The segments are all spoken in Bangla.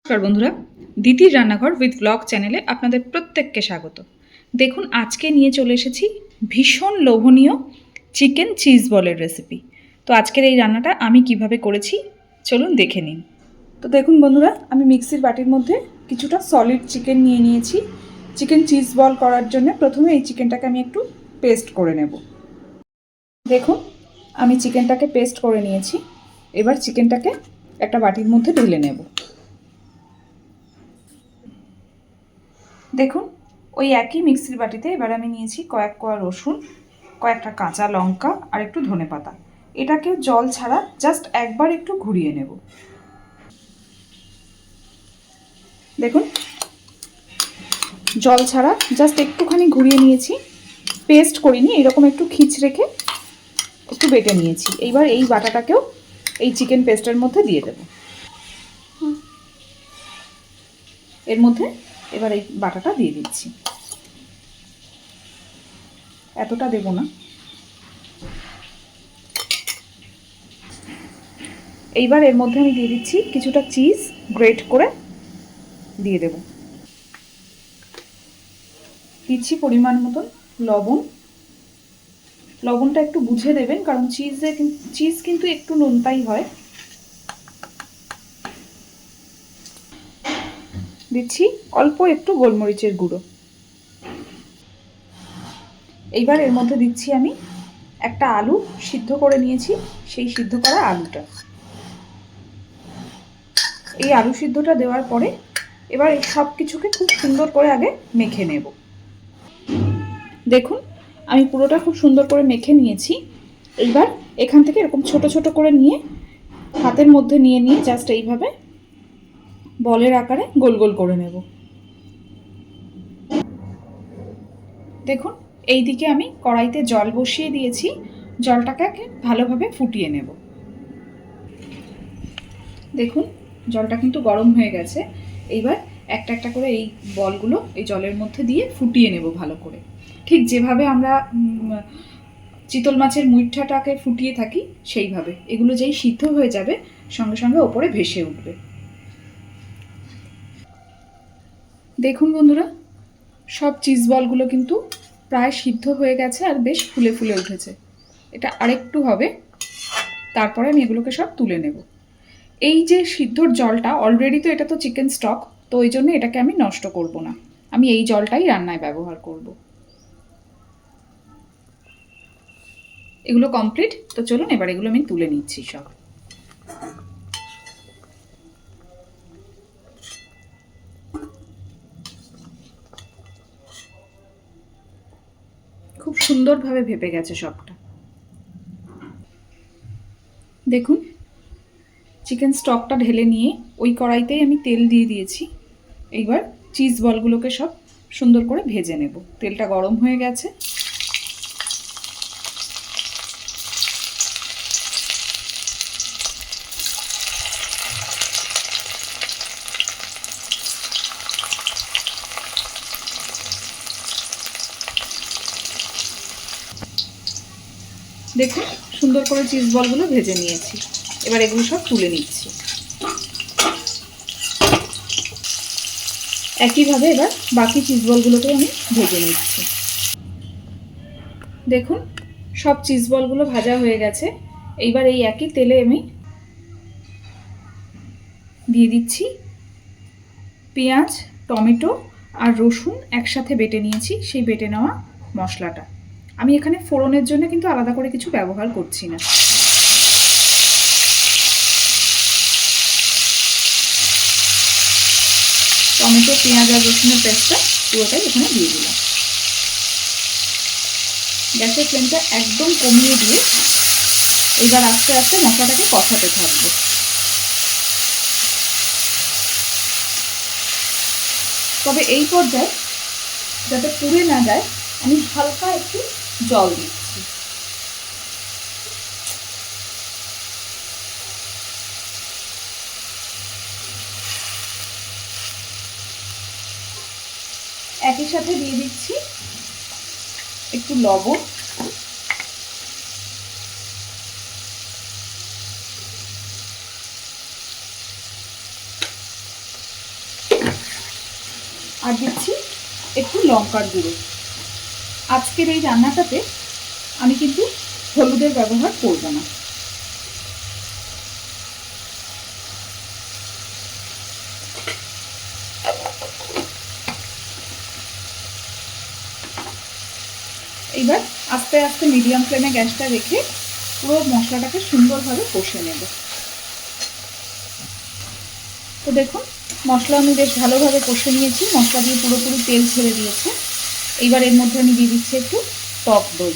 নমস্কার বন্ধুরা, দিদির রান্নাঘর উইথ ব্লগ চ্যানেলে আপনাদের প্রত্যেককে স্বাগত। দেখুন, আজকে নিয়ে চলে এসেছি ভীষণ লোভনীয় চিকেন চিজ বলের রেসিপি। তো আজকের এই রান্নাটা আমি কিভাবে করেছি চলুন দেখে নিন। তো দেখুন বন্ধুরা, আমি মিক্সির বাটির মধ্যে কিছুটা সলিড চিকেন নিয়ে নিয়েছি। চিকেন চিজ বল করার জন্য প্রথমে এই চিকেনটাকে আমি একটু পেস্ট করে নেব। দেখুন, আমি চিকেনটাকে পেস্ট করে নিয়েছি। এবার চিকেনটাকে একটা বাটির মধ্যে ঢেলে নেব। দেখুন, ওই একই মিক্সির বাটিতে এবার আমি নিয়েছি কয়েক কোয়া রসুন, কয়েকটা কাঁচা লঙ্কা আর একটু ধনেপাতা। এটাকেও জল ছাড়া জাস্ট একবার একটু ঘুরিয়ে নেব। দেখুন, জল ছাড়া জাস্ট একটুখানি ঘুরিয়ে নিয়েছি, পেস্ট করিনি, এরকম একটু খিঁচ রেখে একটু বেটে নিয়েছি। এইবার এই বাটাটাকেও এই চিকেন পেস্টের মধ্যে দিয়ে দেব। এর মধ্যে এবার এই বাটাটা দিয়ে দিচ্ছি। এতটা দেব না। এইবার এর মধ্যে আমি দিয়ে দিচ্ছি কিছুটা চিজ গ্রেট করে দিয়ে দেব। দিচ্ছি পরিমাণ মতন লবণ। লবণটা একটু বুঝে দেবেন, কারণ চিজ কিন্তু একটু নোনতাই হয়। দিচ্ছি অল্প একটু গোলমরিচের গুঁড়ো। এইবার এর মধ্যে দিচ্ছি আমি একটা আলু সিদ্ধ করে নিয়েছি, সেই সিদ্ধ করা আলুটা। এই আলু সিদ্ধটা দেওয়ার পরে এবার এই সব কিছুকে খুব সুন্দর করে আগে মেখে নেব। দেখুন, আমি পুরোটা খুব সুন্দর করে মেখে নিয়েছি। এইবার এখান থেকে এরকম ছোট ছোট করে নিয়ে হাতের মধ্যে নিয়ে জাস্ট এইভাবে বলের আকারে গোল গোল করে নেব। দেখুন, এই দিকে আমি কড়াইতে জল বসিয়ে দিয়েছি। জলটাকে ভালোভাবে ফুটিয়ে নেব। দেখুন, জলটা কিন্তু গরম হয়ে গেছে। এইবার একটা একটা করে এই বলগুলো এই জলের মধ্যে দিয়ে ফুটিয়ে নেব ভালো করে, ঠিক যেভাবে আমরা চিতল মাছের মুইঠাটাকে ফুটিয়ে থাকি সেইভাবে। এগুলো যেই সিদ্ধ হয়ে যাবে সঙ্গে সঙ্গে ওপরে ভেসে উঠবে। দেখুন বন্ধুরা, সব চিজ বলগুলো কিন্তু প্রায় সিদ্ধ হয়ে গেছে আর বেশ ফুলে ফুলে উঠেছে। এটা আরেকটু হবে, তারপরে আমি এগুলোকে সব তুলে নেব। এই যে সিদ্ধর জলটা, অলরেডি তো এটা তো চিকেন স্টক, তো ওই জন্য এটাকে আমি নষ্ট করব না। আমি এই জলটাই রান্নায় ব্যবহার করব। এগুলো কমপ্লিট। তো চলুন এবার এগুলো আমি তুলে নিচ্ছি সব। খুব সুন্দরভাবে ভেপে গেছে সবটা। দেখুন, চিকেন স্টকটা ঢেলে নিয়ে ওই কড়াইতেই আমি তেল দিয়ে দিয়েছি। এইবার চিজ বলগুলোকে সব সুন্দর করে ভেজে নেব। তেলটা গরম হয়ে গেছে। দেখুন, সুন্দর করে চিজ বলগুলো ভেজে নিয়েছি। এবার এগুলো সব তুলে নিচ্ছি। একইভাবে এবার বাকি চিজ বলগুলোকে আমি ভেজে নিচ্ছি। দেখুন, সব চিজ বলগুলো ভাজা হয়ে গেছে। এইবার এই একই তেলে আমি দিয়ে দিচ্ছি পেঁয়াজ, টমেটো আর রসুন একসাথে বেটে নিয়েছি, সেই বেটে নেওয়া মশলাটা। আমি এখানে ফোড়নের জন্য কিন্তু আলাদা করে কিছু ব্যবহার করছি না। টমেটো, পেঁয়াজ আর রসুনের পেস্টটা পুরোটাই এখানে দিয়ে দিলাম। গ্যাসের ফ্লেমটা একদম কমিয়ে দিয়ে এইবার আস্তে আস্তে মশলাটাকে কষাতে থাকবো। তবে এই পর্যায়ে যাতে পুড়ে না যায় আমি হালকা একটু জল দিচ্ছি। একই সাথে দিয়ে দিচ্ছি একটু লবণ, আর দিচ্ছি একটু লঙ্কার গুঁড়ো। আজকের এই রান্নাটাতে আমি কিন্তু হলুদের ব্যবহার করব না। এবার আস্তে আস্তে মিডিয়াম ফ্লেমে গ্যাসটা রেখে পুরো মশলাটাকে সুন্দরভাবে কষে নেব। তো দেখুন মশলা আমি বেশ ভালোভাবে কষে নিয়েছি, মশলা দিয়ে পুরোপুরি তেল ছেড়ে দিয়েছে। এইবার এর মধ্যে আমি দিয়ে দিচ্ছি একটু টক দই।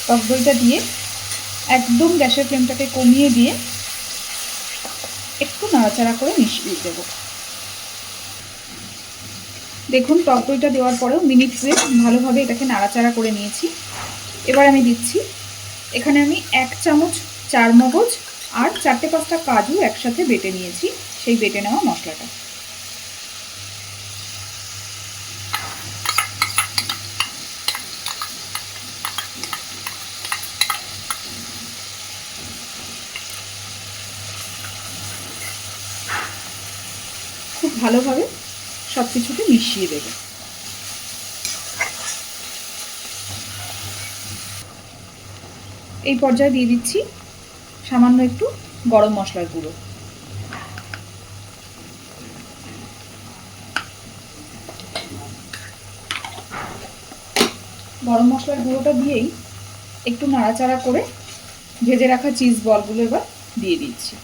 টক দইটা দিয়ে একদম গ্যাসের ফ্লেমটাকে কমিয়ে দিয়ে একটু নাড়াচাড়া করে মিশিয়ে দেব। দেখুন টক দইটা দেওয়ার পরেও মিনিট দুয়েক ভালোভাবে এটাকে নাড়াচাড়া করে নিয়েছি। এবার আমি দিচ্ছি, এখানে আমি 1 চামচ চারমগজ আর 4-5টা কাজু একসাথে বেটে নিয়েছি, সেই বেটে নেওয়া মশলাটা। খুব ভালোভাবে সব কিছুকে মিশিয়ে দেব। এই পর্যায়ে দিয়ে দিচ্ছি সামান্য একটু গরম মশলার গুঁড়ো। গরম মশলার গুঁড়োটা দিয়েই একটু নাড়াচাড়া করে ভেজে রাখা চিজ বলগুলো এবার দিয়ে দিচ্ছি।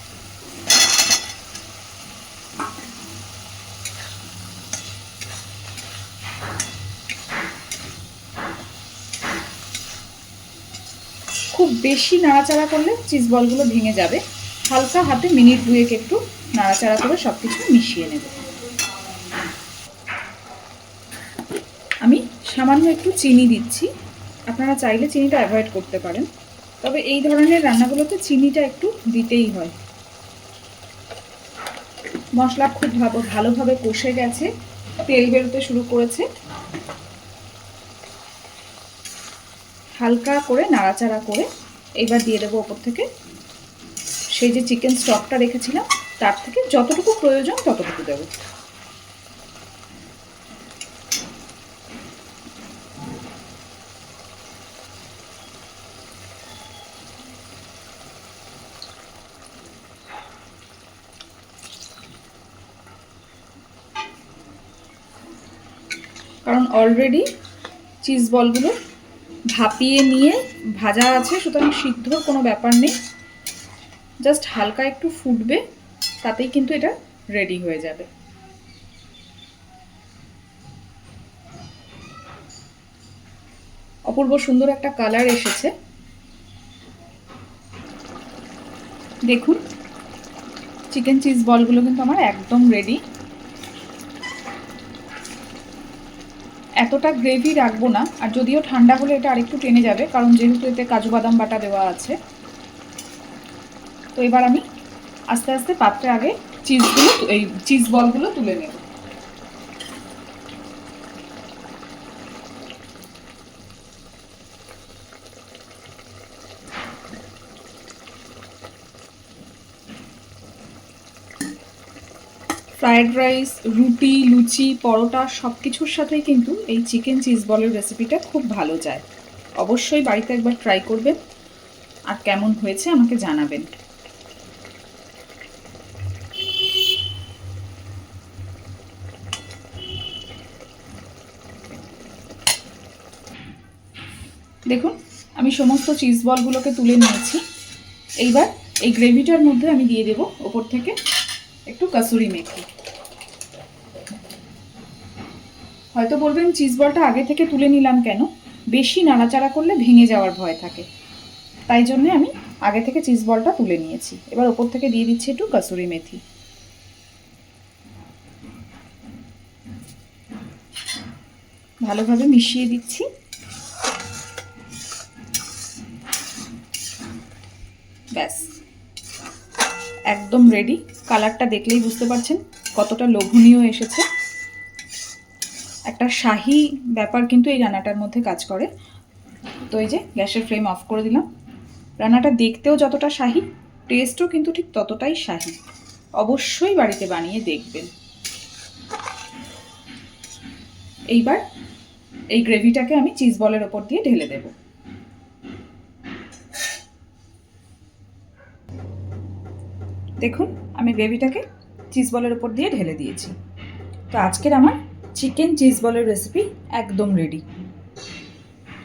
খুব বেশি নাড়াচাড়া করলে চিজ বলগুলো ভেঙে যাবে। হালকা হাতে মিনিট দুয়েক একটু নাড়াচাড়া করে সব কিছু মিশিয়ে নেব। আমি সামান্য একটু চিনি দিচ্ছি, আপনারা চাইলে চিনিটা অ্যাভয়েড করতে পারেন, তবে এই ধরনের রান্নাগুলোতে চিনিটা একটু দিতেই হয়। মশলা খুব ভালোভাবে কষে গেছে, তেল বেরোতে শুরু করেছে। হালকা করে নাড়াচাড়া করে এবার দিয়ে দেবো ওপর থেকে সেই যে চিকেন স্টকটা রেখেছিলাম তার থেকে যতটুকু প্রয়োজন ততটুকু দেবো। কারণ অলরেডি চিজ বলগুলো ভাপিয়ে নিয়ে ভাজা আছে, সুতরাং সিদ্ধর কোনো ব্যাপার নেই, জাস্ট হালকা একটু ফুটবে, তাতেই কিন্তু এটা রেডি হয়ে যাবে। অপূর্ব সুন্দর একটা কালার এসেছে। দেখুন চিকেন চিজ বলগুলো কিন্তু আমার একদম রেডি। এতটা গ্রেভি রাখবো না, আর যদিও ঠান্ডা হলে এটা আরেকটু টেনে যাবে, কারণ যেহেতু এতে কাজু বাদাম বাটা দেওয়া আছে। তো এবার আমি আস্তে আস্তে পাত্রে আগে এই চিজ বলগুলো তুলে নেব। ফ্রায়েড রাইস, রুটি, লুচি, পরোটা সব কিছুর সাথেই কিন্তু এই চিকেন চিজ বলের রেসিপিটা খুব ভালো যায়। অবশ্যই বাড়িতে একবার ট্রাই করবেন, আর কেমন হয়েছে আমাকে জানাবেন। দেখুন আমি সমস্ত চিজ বলগুলোকে তুলে নিয়েছি। এইবার এই গ্রেভিটার মধ্যে আমি দিয়ে দেব ওপর থেকে একটু কাসুরি মেথি। হয়তো বলবেন চিজ বলটা আগে থেকে তুলে নিলাম কেন, বেশি নাড়াচাড়া করলে ভেঙে যাওয়ার ভয় থাকে, তাই জন্যে আমি আগে থেকে চিজ বলটা তুলে নিয়েছি। এবার ওপর থেকে দিয়ে দিচ্ছি একটু কাসুরি মেথি। ভালোভাবে মিশিয়ে দিচ্ছি। ব্যাস একদম রেডি। কালারটা দেখলেই বুঝতে পারছেন কতটা লোভনীয় এসেছে। একটা শাহি ব্যাপার কিন্তু এই রান্নাটার মধ্যে কাজ করে। তো এই যে গ্যাসের ফ্লেম অফ করে দিলাম, রান্নাটা দেখতেও যতটা শাহী, টেস্টও কিন্তু ঠিক ততটাই শাহী। অবশ্যই বাড়িতে বানিয়ে দেখবেন। এইবার এই গ্রেভিটাকে আমি চিজ বলের ওপর দিয়ে ঢেলে দেব। দেখুন, আমি গ্রেভিটাকে চিজ বলের ওপর দিয়ে ঢেলে দিয়েছি। তো আজকের আমার চিকেন চিজ বলের রেসিপি একদম রেডি।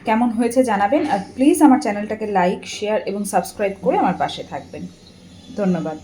কেমন হয়েছে জানাবেন, আর প্লিজ আমার চ্যানেলটাকে লাইক, শেয়ার এবং সাবস্ক্রাইব করে আমার পাশে থাকবেন। ধন্যবাদ।